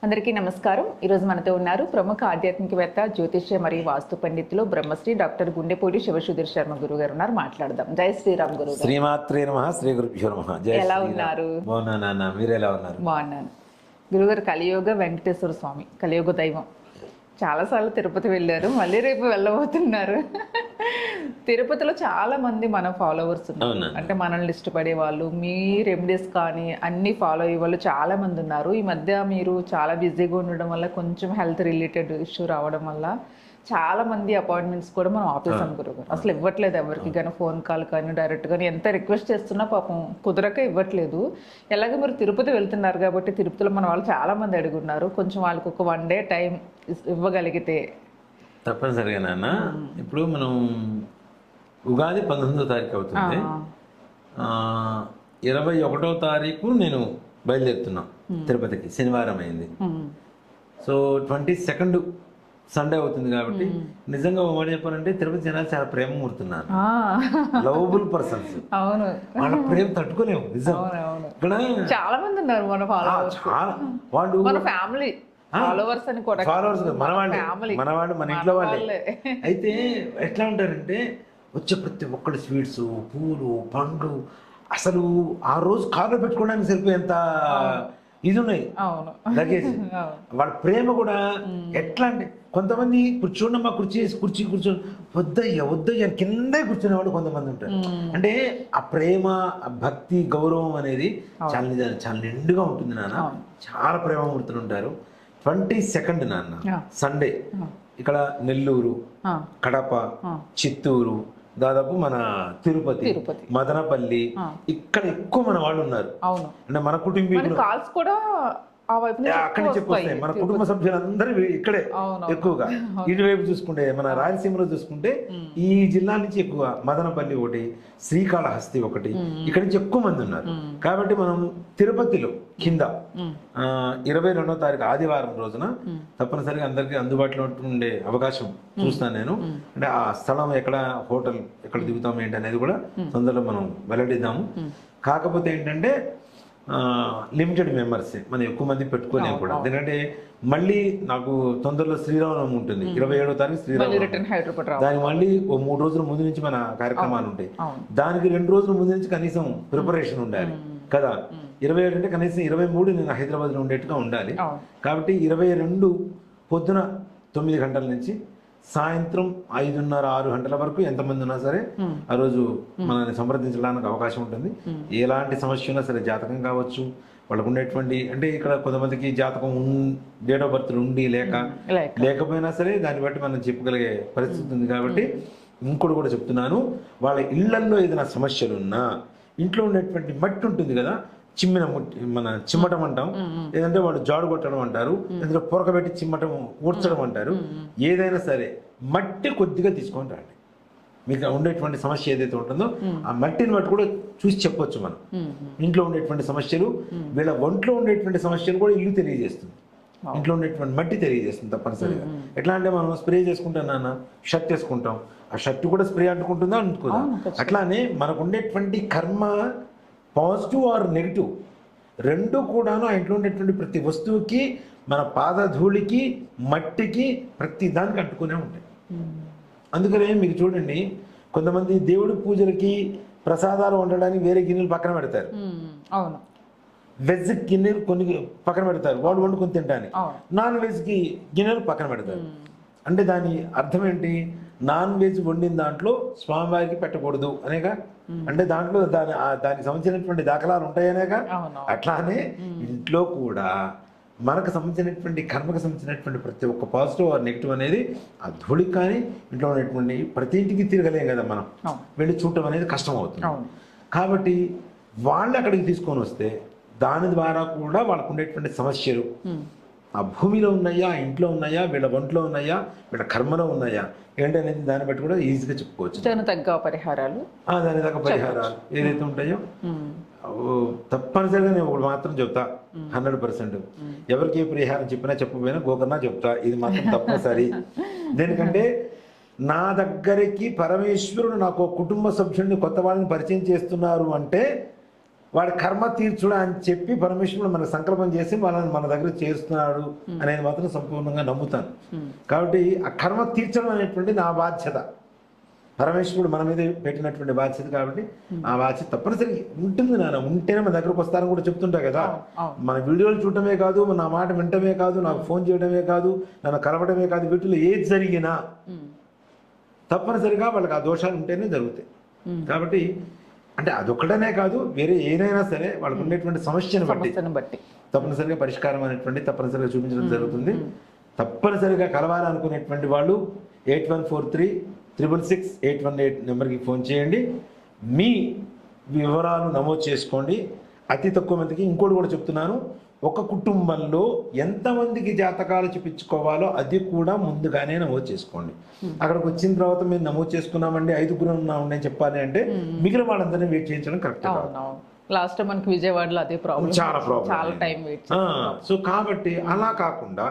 అందరికీ నమస్కారం. ఈరోజు మనతో ఉన్నారు ప్రముఖ ఆధ్యాత్మికవేత్త, జ్యోతిష్య మరియు వాస్తు పండితులు బ్రహ్మశ్రీ డాక్టర్ గుండెపూడి శివసుధీర్ శర్మ గురువు గారు ఉన్నారు. మాట్లాడదాం. జై శ్రీరామ్ గురువు గారు. శ్రీమాత్రే నమః, శ్రీ గురుభ్యో నమః. ఎలా ఉన్నారు? బాగున్నాను. మీరు ఎలా ఉన్నారు? బాగున్నాను. గురుగారు కలియుగ వెంకటేశ్వర స్వామి, కలియుగ దైవం. చాలాసార్లు తిరుపతి వెళ్ళారు, మళ్ళీ రేపు వెళ్ళబోతున్నారు. తిరుపతిలో చాలా మంది మన ఫాలోవర్స్ ఉన్నారు, అంటే మనల్ని ఇష్టపడే వాళ్ళు, మీ రెమెడీస్ కానీ అన్ని ఫాలో అయ్యే వాళ్ళు చాలా మంది ఉన్నారు. ఈ మధ్య మీరు చాలా బిజీగా ఉండడం వల్ల, కొంచెం హెల్త్ రిలేటెడ్ ఇష్యూ రావడం వల్ల చాలా మంది అపాయింట్మెంట్స్ కూడా మనం ఆపేసాం గురుగారు. అసలు ఇవ్వట్లేదు ఎవరికి కానీ, ఫోన్ కాల్ కానీ డైరెక్ట్ కానీ ఎంత రిక్వెస్ట్ చేస్తున్నా పాపం కుదరక ఇవ్వట్లేదు. ఎలాగే మీరు తిరుపతి వెళ్తున్నారు కాబట్టి తిరుపతిలో మన వాళ్ళు చాలా మంది అడుగున్నారు, కొంచెం వాళ్ళకి ఒక 1 డే టైం ఇవ్వగలిగితే. తప్పనిసరిగా నాన్న. ఇప్పుడు మనం ఉగాది 19వ తారీఖు అవుతుంది, 21వ తారీఖు నేను బయలుదేరుతున్నా తిరుపతికి. శనివారం అయింది. సో 22nd సండే అవుతుంది కాబట్టి నిజంగా ఒక మాట చెప్పాలంటే తిరుపతి జనాలు చాలా ప్రేమ మూడుతున్నారు, లవబుల్ పర్సన్స్. అవును, వాళ్ళ ప్రేమ తట్టుకోలేము నిజం. ఇక్కడ చాలా మంది ఉన్నారు మన ఫాలోవర్స్, వాళ్ళు మన ఫ్యామిలీ ఫాలోవర్స్ అని కూడా. ఫాలోవర్స్ మనవాళ్ళు, మన ఇంట్లో వాళ్ళే. అయితే ఎట్లా ఉంటారంటే వచ్చే ప్రతి ఒక్కటి స్వీట్స్, పూలు, పండ్లు, అసలు ఆ రోజు కార్లో పెట్టుకోవడానికి సరిపోయేంత ఇది ఉన్నాయి లగేజ్. వాళ్ళ ప్రేమ కూడా ఎట్లా అంటే కొంతమంది కూర్చోండమ్మా, కుర్చీ కూర్చొని వద్దయ్య కిందే కూర్చునే వాళ్ళు కొంతమంది ఉంటారు. అంటే ఆ ప్రేమ, ఆ భక్తి, గౌరవం అనేది చాలా నిండుగా ఉంటుంది నాన్న. చాలా ప్రేమ మూర్తులుంటారు. 22nd నాన్న సండే ఇక్కడ నెల్లూరు, కడప, చిత్తూరు, దాదాపు మన తిరుపతి, మదనపల్లి, ఇక్కడ ఎక్కువ మన వాళ్ళు ఉన్నారు. అంటే మన కుటుంబీకులు కాల్స్ కూడా అక్కడి నుంచి వస్తాయి. మన కుటుంబ సభ్యులందరూ ఇక్కడే ఎక్కువగా. ఇటువైపు చూసుకుంటే మన రాయలసీమలో చూసుకుంటే ఈ జిల్లా నుంచి ఎక్కువ మదనపల్లి ఒకటి, శ్రీకాళహస్తి ఒకటి, ఇక్కడ నుంచి ఎక్కువ మంది ఉన్నారు. కాబట్టి మనం తిరుపతిలో కింద 22వ తారీఖు ఆదివారం రోజున తప్పనిసరిగా అందరికీ అందుబాటులో ఉండే అవకాశం చూస్తాను నేను. అంటే ఆ స్థలం ఎక్కడ, హోటల్ ఎక్కడ దిగుతాం ఏంటి అనేది కూడా తొందరలో మనం వెల్లడిద్దాము. కాకపోతే ఏంటంటే లిమిటెడ్ మెంబర్స్, మనం ఎక్కువ మంది పెట్టుకోలేము కూడా. ఎందుకంటే మళ్ళీ నాకు తొందరలో శ్రీరామనవమి ఉంటుంది, 27వ తారీఖు శ్రీరామనవమి. దానికి మళ్ళీ ఓ 3 రోజుల ముందు నుంచి మన కార్యక్రమాలు ఉంటాయి. దానికి 2 రోజుల ముందు నుంచి కనీసం ప్రిపరేషన్ ఉండాలి కదా. 27 అంటే కనీసం 23 నేను హైదరాబాద్లో ఉండేట్టుగా ఉండాలి. కాబట్టి 22 పొద్దున 9 గంటల నుంచి సాయంత్రం 5:30, 6 గంటల వరకు ఎంతమంది ఉన్నా సరే ఆ రోజు మనల్ని సంప్రదించడానికి అవకాశం ఉంటుంది. ఎలాంటి సమస్య ఉన్నా సరే, జాతకం కావచ్చు, వాళ్ళకు ఉండేటువంటి, అంటే ఇక్కడ కొంతమందికి జాతకం డేట్ ఆఫ్ బర్త్ ఉండి లేకపోయినా సరే దాన్ని బట్టి మనం చెప్పగలిగే పరిస్థితి ఉంది. కాబట్టి ఇంకోటి కూడా చెప్తున్నాను, వాళ్ళ ఇళ్లల్లో ఏదైనా సమస్యలు ఉన్నా, ఇంట్లో ఉండేటువంటి మట్టి ఉంటుంది కదా, చిమ్మటం అంటాం, లేదంటే వాళ్ళు జాడు కొట్టడం అంటారు, లేదంటే పొరకబెట్టి చిమ్మటం, ఊడ్చడం అంటారు. ఏదైనా సరే మట్టి కొద్దిగా తీసుకొని రండి. మీకు ఉండేటువంటి సమస్య ఏదైతే ఉంటుందో ఆ మట్టిని బట్టి కూడా చూసి చెప్పొచ్చు మనం. ఇంట్లో ఉండేటువంటి సమస్యలు, వీళ్ళ ఒంట్లో ఉండేటువంటి సమస్యలు కూడా ఇల్లు తెలియజేస్తుంది, ఇంట్లో ఉండేటువంటి మట్టి తెలియజేస్తుంది తప్పనిసరిగా. ఎట్లా అంటే మనం స్ప్రే చేసుకుంటాం నాన్న, షర్ట్ వేసుకుంటాం, ఆ షర్ట్ కూడా స్ప్రే అంటుకుంటుందా అనుకుందాం. అట్లానే మనకు ఉండేటువంటి కర్మ పాజిటివ్ ఆర్ నెగిటివ్ రెండు కూడాను ఆ ఇంట్లో ఉండేటువంటి ప్రతి వస్తువుకి, మన పాదధూళికి, మట్టికి, ప్రతి దానికి అంటుకునే ఉంటాయి. అందుకనే మీకు చూడండి, కొంతమంది దేవుడి పూజలకి ప్రసాదాలు వండడానికి వేరే గిన్నెలు పక్కన పెడతారు, వెజ్ గిన్నెలు కొన్ని పక్కన పెడతారు వాళ్ళు వండుకొని తింటానికి, నాన్ వెజ్కి గిన్నెలు పక్కన పెడతారు. అంటే దాని అర్థం ఏంటి? నాన్ వెజ్ వండిన దాంట్లో స్వామివారికి పెట్టకూడదు అనేగా. అంటే దాంట్లో దానికి సంబంధించినటువంటి దాఖలాలు ఉంటాయనేగా. అట్లానే ఇంట్లో కూడా మనకు సంబంధించినటువంటి కర్మకు సంబంధించినటువంటి ప్రతి ఒక్క పాజిటివ్ ఆర్ నెగిటివ్ అనేది ఆ ధూళికి కానీ, ఇంట్లో ఉన్నటువంటి ప్రతి ఇంటికి తిరగలేం కదా మనం, వెళ్ళి చూడటం అనేది కష్టం అవుతుంది. కాబట్టి వాళ్ళు అక్కడికి తీసుకొని వస్తే దాని ద్వారా కూడా వాళ్ళకు ఉండేటువంటి సమస్యలు ఆ భూమిలో ఉన్నాయా, ఇంట్లో ఉన్నాయా, వీళ్ళ ఒంట్లో ఉన్నాయా, వీళ్ళ కర్మలో ఉన్నాయా ఏంటనేది దాన్ని బట్టి కూడా ఈజీగా చెప్పుకోవచ్చు. దాని తగ్గ పరిహారాలు ఏదైతే ఉంటాయో తప్పనిసరిగా నేను ఒకటి మాత్రం చెప్తా, 100%. ఎవరికి ఏ పరిహారం చెప్పినా చెప్పకపోయినా గోకర్ణ చెప్తా, ఇది మాత్రం తప్పనిసరి. దేనికంటే నా దగ్గరికి పరమేశ్వరుడు నాకు కుటుంబ సభ్యుడిని, కొత్త వాళ్ళని పరిచయం చేస్తున్నారు అంటే వాడి కర్మ తీర్చుడా అని చెప్పి పరమేశ్వరుడు మనకు సంకల్పం చేసి వాళ్ళని మన దగ్గర చేరుస్తున్నాడు అనేది మాత్రం సంపూర్ణంగా నమ్ముతాను. కాబట్టి ఆ కర్మ తీర్చడం అనేటువంటి నా బాధ్యత, పరమేశ్వరుడు మన మీద పెట్టినటువంటి బాధ్యత. కాబట్టి ఆ బాధ్యత తప్పనిసరిగా ఉంటుంది నాన్న, ఉంటేనే మన దగ్గరకు వస్తారని కూడా చెప్తుంటా కదా. మన వీడియోలు చూడటమే కాదు, నా మాట వినటమే కాదు, నాకు ఫోన్ చేయడమే కాదు, నన్ను కలవడమే కాదు, వీటిలో ఏది జరిగినా తప్పనిసరిగా వాళ్ళకి ఆ దోషాలు ఉంటేనే జరుగుతాయి. కాబట్టి అంటే అదొక్కటనే కాదు, వేరే ఏదైనా సరే వాళ్ళకు ఉండేటువంటి సమస్యను బట్టి తప్పనిసరిగా పరిష్కారం అనేటువంటి తప్పనిసరిగా చూపించడం జరుగుతుంది. తప్పనిసరిగా కలవాలనుకునేటువంటి వాళ్ళు 8143666818 నెంబర్కి ఫోన్ చేయండి. మీ వివరాలు నమోదు చేసుకోండి. అతి తక్కువ మందికి ఇంకోటి కూడా చెప్తున్నాను, ఒక కుటుంబంలో ఎంతమందికి జాతకాలు చూపించుకోవాలో అది కూడా ముందుగానే నమోదు చేసుకోండి. అక్కడికి వచ్చిన తర్వాత మీరు నమోదు చేసుకున్నామండి 5గురు ఉన్నామండి అని చెప్పాలి అంటే మిగిలిన వాళ్ళందరినీ వెయిట్ చేయించడం కరెక్ట్ కాదు. లాస్ట్ మనకి విజయవాడలో అదే ప్రాబ్లం, చాలా ప్రాబ్లం, చాలా టైం వెయిట్. సో కాబట్టి అలా కాకుండా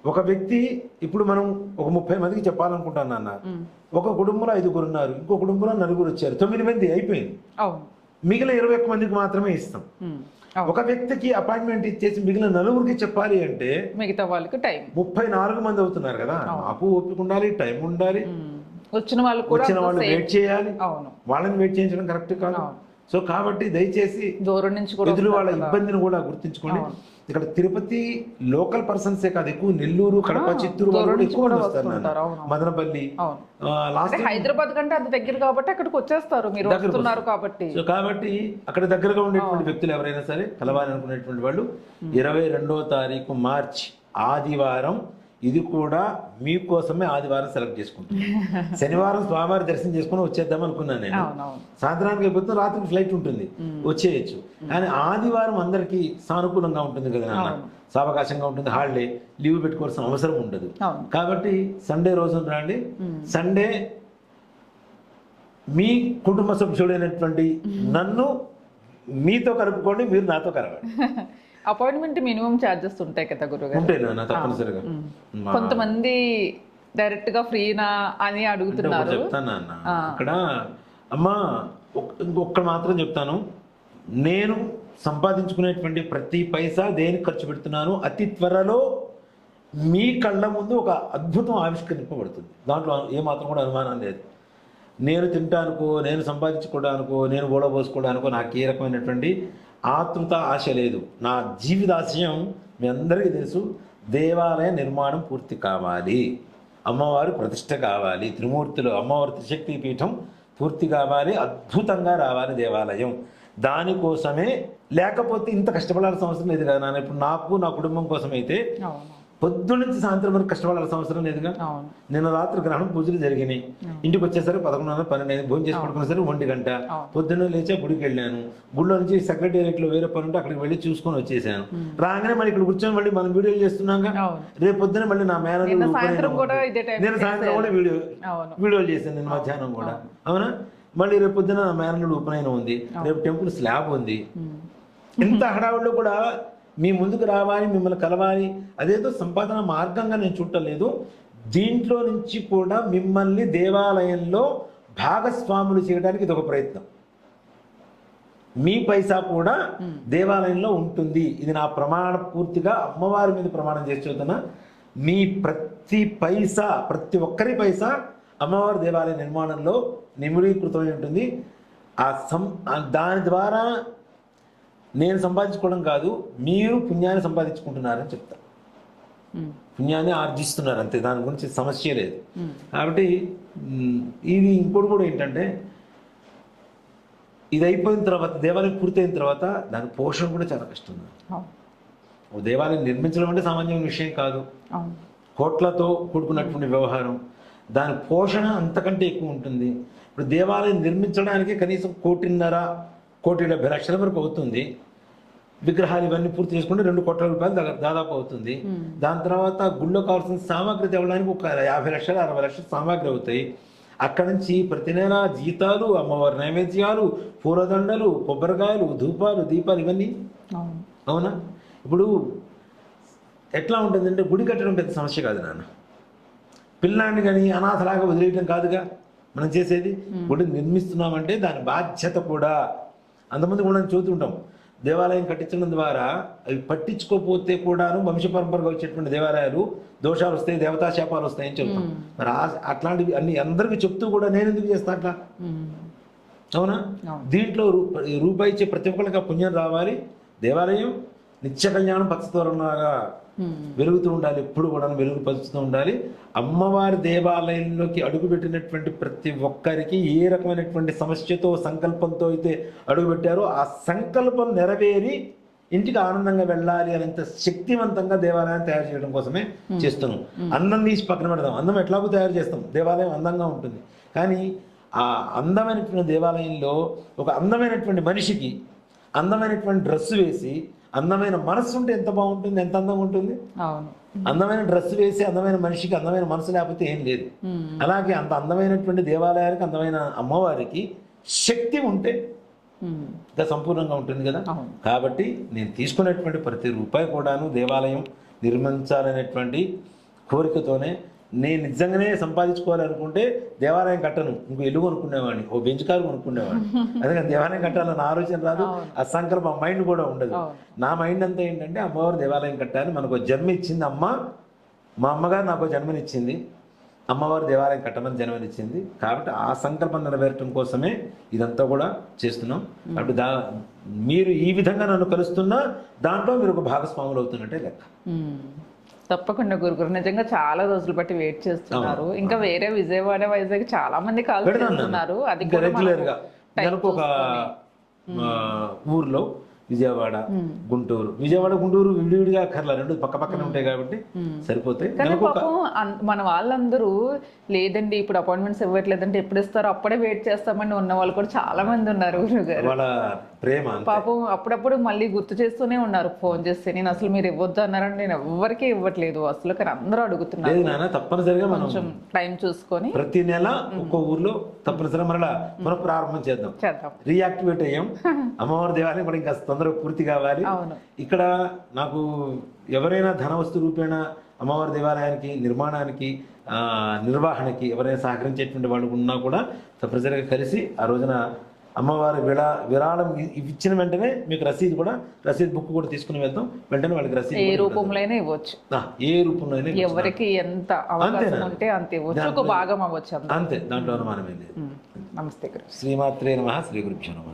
ఒక వ్యక్తి ఇప్పుడు మనం ఒక 30 మందికి చెప్పాలనుకుంటాను అన్న, ఒక కుటుంబంలో 5గురు ఉన్నారు, ఇంకో కుటుంబంలో 4 వచ్చారు, 9 మంది అయిపోయింది. మిగిలిన 21 మందికి మాత్రమే ఇస్తాం. ఒక వ్యక్తికి అపాయింట్మెంట్ ఇచ్చేసి మిగిలిన 4గురికి చెప్పాలి అంటే మిగతా వాళ్ళకి టైం 34 మంది అవుతున్నారు కదా. నాకు ఓపిక ఉండాలి, టైం ఉండాలి, వచ్చిన వాళ్ళు వెయిట్ చేయాలి, వాళ్ళని వెయిట్ చేయించడం కరెక్ట్ కాదు. సో కాబట్టి దయచేసి దూరం నుంచి కూడా ఎదురు వాళ్ళ ఇబ్బందిని కూడా గుర్తించుకోండి. ఇక్కడ తిరుపతి లోకల్ పర్సన్సే కాదు, ఎక్కువ నెల్లూరు, కడప, చిత్తూరు వాళ్ళు కూడా ఎక్కువ వస్తారు, మదనపల్లి. హైదరాబాద్ కంటే అంత దగ్గర కాబట్టి అక్కడికి వచ్చేస్తారు మీరు వస్తున్నారు కాబట్టి. సో కాబట్టి అక్కడ దగ్గరగా ఉండేటువంటి వ్యక్తులు ఎవరైనా సరే కలవాలనుకునేటువంటి వాళ్ళు 22వ తారీఖు మార్చి ఆదివారం, ఇది కూడా మీకోసమే ఆదివారం సెలెక్ట్ చేసుకుంటాను. శనివారం స్వామివారి దర్శనం చేసుకుని వచ్చేద్దాం అనుకున్నాను నేను. సాయంత్రానికి అయిపోతే రాత్రికి ఫ్లైట్ ఉంటుంది, వచ్చేయచ్చు. కానీ ఆదివారం అందరికీ సానుకూలంగా ఉంటుంది కదా నాన్న, సావకాశంగా ఉంటుంది, హాలిడే, లీవ్ పెట్టుకోవాల్సిన అవసరం ఉండదు. కాబట్టి సండే రోజున రండి. సండే మీ కుటుంబ సభ్యుడైనటువంటి నన్ను మీతో కలుపుకోండి, మీరు నాతో కలవండి. అపాయింట్మెంట్ మినిమం ఛార్జెస్ ఉంటాయి కదా గురుగారు? తప్పనిసరిగా. కొంతమంది డైరెక్ట్ గా ఫ్రీనా అని అడుగుతున్నారు. చెప్తాను అన్న, అక్కడ అమ్మా ఇంకొక మాత్రం చెప్తాను, నేను సంపాదించుకునేటువంటి ప్రతి పైసా దేనికి ఖర్చు పెడుతున్నాను, అతి త్వరలో మీ కళ్ళ ముందు ఒక అద్భుతం ఆవిష్కరింపబడుతుంది. దాంట్లో ఏమాత్రం కూడా అనుమానం లేదు. నేను తింటానుకో, నేను సంపాదించుకోవడానికో, నేను ఓడబోసుకోవడానికో నాకు ఏ రకమైనటువంటి ఆతృత, ఆశ లేదు. నా జీవితాశయం మీ అందరికీ తెలుసు, దేవాలయ నిర్మాణం పూర్తి కావాలి, అమ్మవారు ప్రతిష్ట కావాలి, త్రిమూర్తులు అమ్మవారి త్రిశక్తి పీఠం పూర్తి కావాలి, అద్భుతంగా రావాలి దేవాలయం. దానికోసమే, లేకపోతే ఇంత కష్టపడాల్సిన అవసరం లేదు కదా నాన్న. ఇప్పుడు నాకు నా కుటుంబం కోసం అయితే పొద్దున్న నుంచి సాయంత్రం వరకు కష్టపడాల్సిన అవసరం లేదుగా. నిన్న రాత్రి గ్రహణం పూజలు జరిగినాయి, ఇంటికి వచ్చేసరికి 11:30, 12 భోజనం చేసి పడుకునేసరికి 1 గంట. పొద్దున్న లేచా గుడికి వెళ్ళాను, గుడిలో నుంచి సెక్రటేరియట్ లో వేరే పని ఉంటే అక్కడికి వెళ్ళి చూసుకొని వచ్చేసాను. రాగానే మళ్ళీ ఇక్కడ కూర్చొని మళ్ళీ మనం వీడియోలు చేస్తున్నాగా. రేపు పొద్దున మళ్ళీ నా మేనల్లుడు, నేను సాయంత్రం కూడా వీడియోలు చేశాను, నేను మధ్యాహ్నం కూడా. అవునా? మళ్ళీ రేపు పొద్దున నా మేనల్లుడు ఉపనయనం ఉంది, రేపు టెంపుల్ స్లాబ్ ఉంది. ఇంత హడావుడిలో కూడా మీ ముందుకు రావాలి, మిమ్మల్ని కలవాలి, అదేదో సంపాదన మార్గంగా నేను చూడలేదు. దీంట్లో నుంచి కూడా మిమ్మల్ని దేవాలయంలో భాగస్వాములు చేయడానికి ఇది ఒక ప్రయత్నం. మీ పైసా కూడా దేవాలయంలో ఉంటుంది, ఇది నా ప్రమాణ పూర్తిగా అమ్మవారి మీద ప్రమాణం చేసి చూద్దాం. మీ ప్రతి పైసా, ప్రతి ఒక్కరి పైసా అమ్మవారి దేవాలయ నిర్మాణంలో నిమిడీకృతమై ఉంటుంది. దాని ద్వారా నేను సంపాదించుకోవడం కాదు, మీరు పుణ్యాన్ని సంపాదించుకుంటున్నారని చెప్తా. పుణ్యాన్ని ఆర్జిస్తున్నారు అంతే, దాని గురించి సమస్య లేదు. కాబట్టి ఇది ఇంకోటి కూడా ఏంటంటే, ఇది అయిపోయిన తర్వాత, దేవాలయం పూర్తయిన తర్వాత దాని పోషణ కూడా చాలా కష్టం. ఓ దేవాలయం నిర్మించడం అంటే సామాన్యమైన విషయం కాదు, కోట్లతో కూడుకున్నటువంటి వ్యవహారం. దాని పోషణ అంతకంటే ఎక్కువ ఉంటుంది. ఇప్పుడు దేవాలయం నిర్మించడానికి కనీసం 1,50,00,000 వరకు అవుతుంది. విగ్రహాలు ఇవన్నీ పూర్తి చేసుకుంటే 2 కోట్ల రూపాయలు దాదాపు అవుతుంది. దాని తర్వాత గుళ్ళో కావాల్సిన సామాగ్రి తేవడానికి ఒక 50 లక్షలు 60 లక్షలు సామాగ్రి అవుతాయి. అక్కడ నుంచి ప్రతి నెల జీతాలు, అమ్మవారి నైవేద్యాలు, పూలదండలు, కొబ్బరికాయలు, ధూపాలు, దీపాలు, ఇవన్నీ. అవునా? ఇప్పుడు ఎట్లా ఉంటుందంటే, గుడి కట్టడం పెద్ద సమస్య కాదు నాన్న. పిల్లాన్ని కానీ అనాథలాగా వదిలేయటం కాదుగా మనం చేసేది. గుడి నిర్మిస్తున్నామంటే దాని బాధ్యత కూడా అంతమంది కూడా చూస్తుంటాం. దేవాలయం కట్టించడం ద్వారా అవి పట్టించుకోపోతే కూడాను వంశపరంపరగా వచ్చేటువంటి దేవాలయాలు దోషాలు వస్తాయి, దేవతా శాపాలు వస్తాయని చెప్తాం. మరి అట్లాంటివి అన్ని అందరికీ చెప్తూ కూడా నేను ఎందుకు చేస్తా అట్లా? అవునా? దీంట్లో రూపాయి ఇచ్చే ప్రతి ఒక్కరికి పుణ్యం రావాలి. దేవాలయం నిత్య కళ్యాణం పచ్చతోరణంలాగా వెలుగుతూ ఉండాలి, ఎప్పుడు కూడా వెలుగు పరుచుతూ ఉండాలి. అమ్మవారి దేవాలయంలోకి అడుగుపెట్టినటువంటి ప్రతి ఒక్కరికి ఏ రకమైనటువంటి సమస్యతో సంకల్పంతో అయితే అడుగుపెట్టారో ఆ సంకల్పం నెరవేరి ఇంటికి ఆనందంగా వెళ్ళాలి అనేంత శక్తివంతంగా దేవాలయాన్ని తయారు చేయడం కోసమే చేస్తున్నాం. అందం తీసి పక్కన పెడదాం, అందం ఎట్లాగో తయారు చేస్తాం, దేవాలయం అందంగా ఉంటుంది. కానీ ఆ అందమైనటువంటి దేవాలయంలో ఒక అందమైనటువంటి మనిషికి అందమైనటువంటి డ్రెస్సు వేసి అందమైన మనస్సు ఉంటే ఎంత బాగుంటుంది, ఎంత అందంగా ఉంటుంది. అందమైన డ్రెస్ వేసి అందమైన మనిషికి అందమైన మనసు లేకపోతే ఏం లేదు. అలాగే అంత అందమైనటువంటి దేవాలయానికి అందమైన అమ్మవారికి శక్తి ఉంటే ఇంకా సంపూర్ణంగా ఉంటుంది కదా. కాబట్టి నేను తీసుకునేటువంటి ప్రతి రూపాయి కూడాను దేవాలయం నిర్మించాలనేటువంటి కోరికతోనే. నేను నిజంగానే సంపాదించుకోవాలనుకుంటే దేవాలయం కట్టను, ఇంకో ఇల్లు కొనుక్కునేవాడిని, ఓ బెంచ్ కారు కొనుక్కునేవాడిని. అందుకని దేవాలయం కట్టాలన్న ఆలోచన రాదు, ఆ సంకల్పం మైండ్ కూడా ఉండదు. నా మైండ్ అంతా ఏంటంటే అమ్మవారు దేవాలయం కట్టాలి, మనకు జన్మ ఇచ్చింది అమ్మ, మా అమ్మగారు నాకు జన్మనిచ్చింది, అమ్మవారు దేవాలయం కట్టమని జన్మనిచ్చింది. కాబట్టి ఆ సంకల్పం నెరవేరటం కోసమే ఇదంతా కూడా చేస్తున్నాం. కాబట్టి మీరు ఈ విధంగా నన్ను కలుస్తున్నా దాంట్లో మీరు ఒక భాగస్వాములు అవుతున్నట్టే లెక్క. తప్పకుండా గురుగురు, నిజంగా చాలా రోజులు బట్టి వెయిట్ చేస్తున్నారు. ఇంకా వేరే విజయవాడ, వైజాగ్ చాలా మంది కాల్ చేస్తున్నారు. అది రెగ్యులర్ గా ఒక ఊర్లో విజయవాడ, గుంటూరు, గుంటూరు విడివిడిగా అక్కర్లా, రెండు పక్క పక్కనే ఉంటాయి కాబట్టి సరిపోతాయి. మన వాళ్ళందరూ లేదండి ఇప్పుడు అపాయింట్మెంట్స్ ఇవ్వట్లేదంటే ఎప్పుడు ఇస్తారో అప్పుడే వెయిట్ చేస్తామని ఉన్న వాళ్ళు కూడా చాలా మంది ఉన్నారు. వాళ్ళ ప్రేమ పాపం అప్పుడప్పుడు మళ్ళీ గుర్తు చేస్తూనే ఉన్నారు ఫోన్ చేస్తే, నేను అసలు మీరు ఇవ్వద్దు అన్నారని నేను ఎవరికీ ఇవ్వట్లేదు అసలు, కానీ అందరూ అడుగుతున్నారు. తప్పనిసరిగా కొంచెం టైం చూసుకొని ప్రతి నెల ఒక్కో ఊర్లో తప్పనిసరిగా మరలా పునఃప్రారంభం చేద్దాం. రీయాక్టివేట్ అయ్యాం. అమ్మవారి దేవాలయం కూడా ఇంకా తొందరగా పూర్తి కావాలి. ఇక్కడ నాకు ఎవరైనా ధన వస్తు రూపేణ అమ్మవారి దేవాలయానికి నిర్మాణానికి నిర్వహణకి ఎవరైనా సహకరించేటువంటి వాళ్ళు ఉన్నా కూడా తప్పనిసరిగా కలిసి ఆ రోజున అమ్మవారి విరాళం ఇచ్చిన వెంటనే మీకు రసీదు బుక్ కూడా తీసుకుని వెళ్తాం. వెంటనే వాళ్ళకి రసీదు ఏ రూపంలో అయినా ఇవ్వచ్చు, ఏ రూపంలో అయినా ఎవరికి ఎంత అవకాశం ఉంటే అంత ఇవ్వచ్చు, ఒక భాగం అవ్వచ్చు అంతే, దాంట్లో అనుమానమే లేదు. నమస్తే. శ్రీమాత్రే నమః. శ్రీ గురుభ్యో నమః.